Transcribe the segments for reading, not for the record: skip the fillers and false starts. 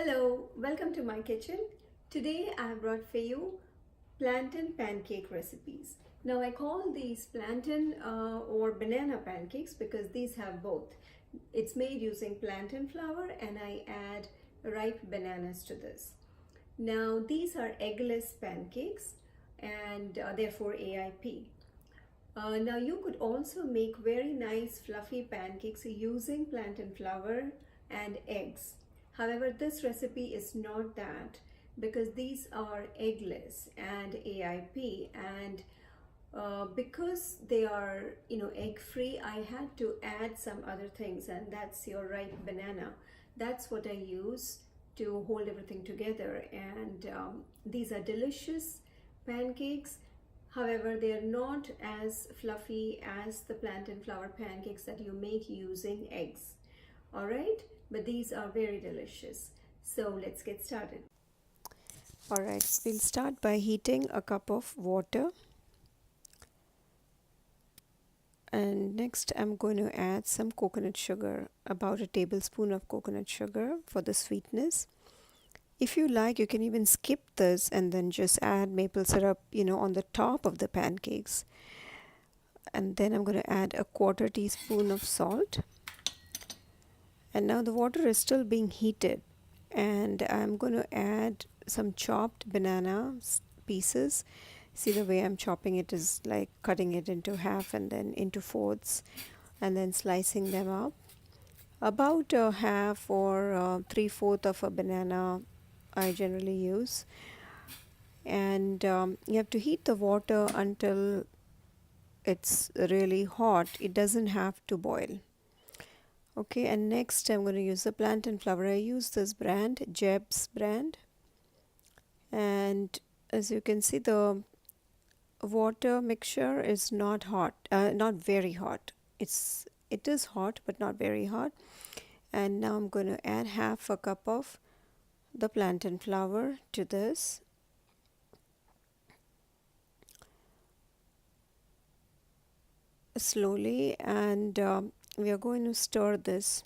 Hello, welcome to my kitchen. Today I have brought for you plantain pancake recipes. Now I call these plantain or banana pancakes because these have both. It's made using plantain flour and I add ripe bananas to this. Now these are eggless pancakes and therefore AIP. Now you could also make very nice fluffy pancakes using plantain flour and eggs. However, this recipe is not that because these are eggless and AIP, and because they are egg free, I had to add some other things, and that's your ripe banana. That's what I use to hold everything together, and these are delicious pancakes. However, they are not as fluffy as the plantain flour pancakes that you make using eggs. All right, but these are very delicious. So let's get started. All right, we'll start by heating a cup of water. And next I'm going to add some coconut sugar, about a tablespoon of coconut sugar for the sweetness. If you like, you can even skip this and then just add maple syrup, on the top of the pancakes. And then I'm going to add a quarter teaspoon of salt. And now the water is still being heated. And I'm going to add some chopped banana pieces. See, the way I'm chopping it is like cutting it into half and then into fourths and then slicing them up. About a half or three-fourths of a banana I generally use. And you have to heat the water until it's really hot. It doesn't have to boil. Okay, and next I'm going to use the plantain flour. I use this brand, Jeb's brand. And as you can see, the water mixture is not hot, not very hot. It is hot but not very hot. And now I'm going to add half a cup of the plantain flour to this. Slowly, and we are going to stir this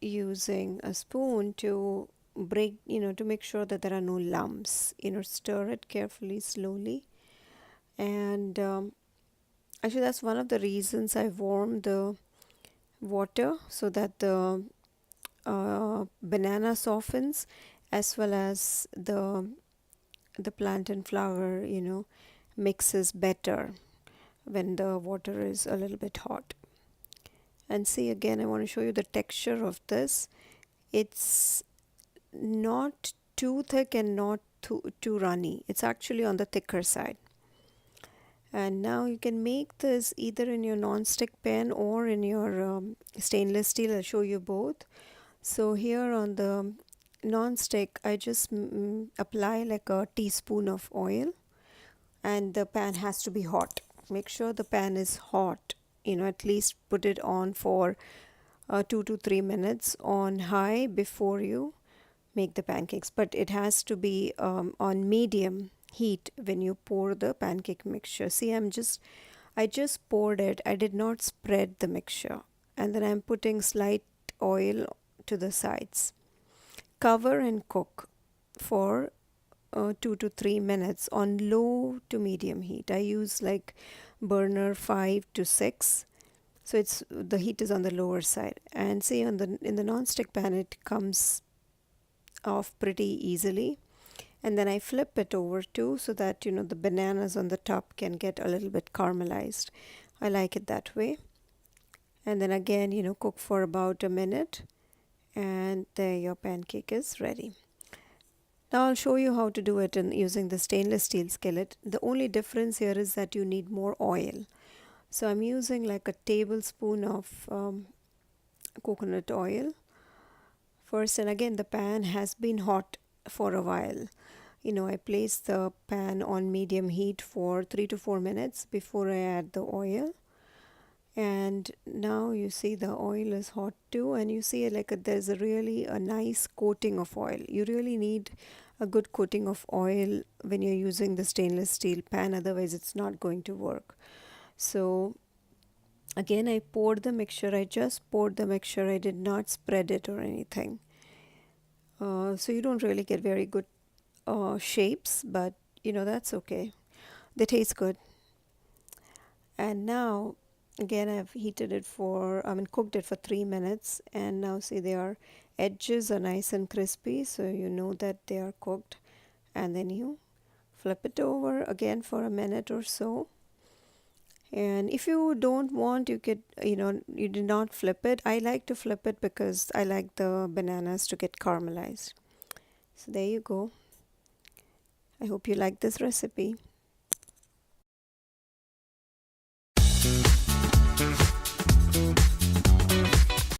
using a spoon to break, to make sure that there are no lumps. Stir it carefully, slowly. And actually, that's one of the reasons I warm the water, so that the banana softens, as well as the plantain flour, mixes better when the water is a little bit hot. And see, again, I want to show you the texture of this. It's not too thick and not too runny. It's actually on the thicker side. And now you can make this either in your non-stick pan or in your stainless steel. I'll show you both. So here on the non-stick, I just apply like a teaspoon of oil, and the pan has to be hot. Make sure the pan is hot. At least put it on for 2 to 3 minutes on high before you make the pancakes. But it has to be on medium heat when you pour the pancake mixture. See, I just poured it. I did not spread the mixture. And then I'm putting slight oil to the sides. Cover and cook for 2 to 3 minutes on low to medium heat. I use like burner 5 to 6, so it's the heat is on the lower side. And see, in the non-stick pan, it comes off pretty easily. And then I flip it over too, so that the bananas on the top can get a little bit caramelized. I like it that way. And then again, cook for about a minute, and there your pancake is ready. Now I'll show you how to do it using the stainless steel skillet. The only difference here is that you need more oil. So I'm using like a tablespoon of coconut oil first. And again, the pan has been hot for a while. I place the pan on medium heat for 3 to 4 minutes before I add the oil. And now you see the oil is hot too, and you see there's really a nice coating of oil. You really need a good coating of oil when you're using the stainless steel pan, otherwise it's not going to work. So again, I just poured the mixture. I did not spread it or anything. So you don't really get very good shapes, but that's okay. They taste good. And now, again, I've cooked it for 3 minutes, and now see their edges are nice and crispy, so you know that they are cooked. And then you flip it over again for a minute or so. And if you don't want, you could, you do not flip it. I like to flip it because I like the bananas to get caramelized. So there you go. I hope you like this recipe.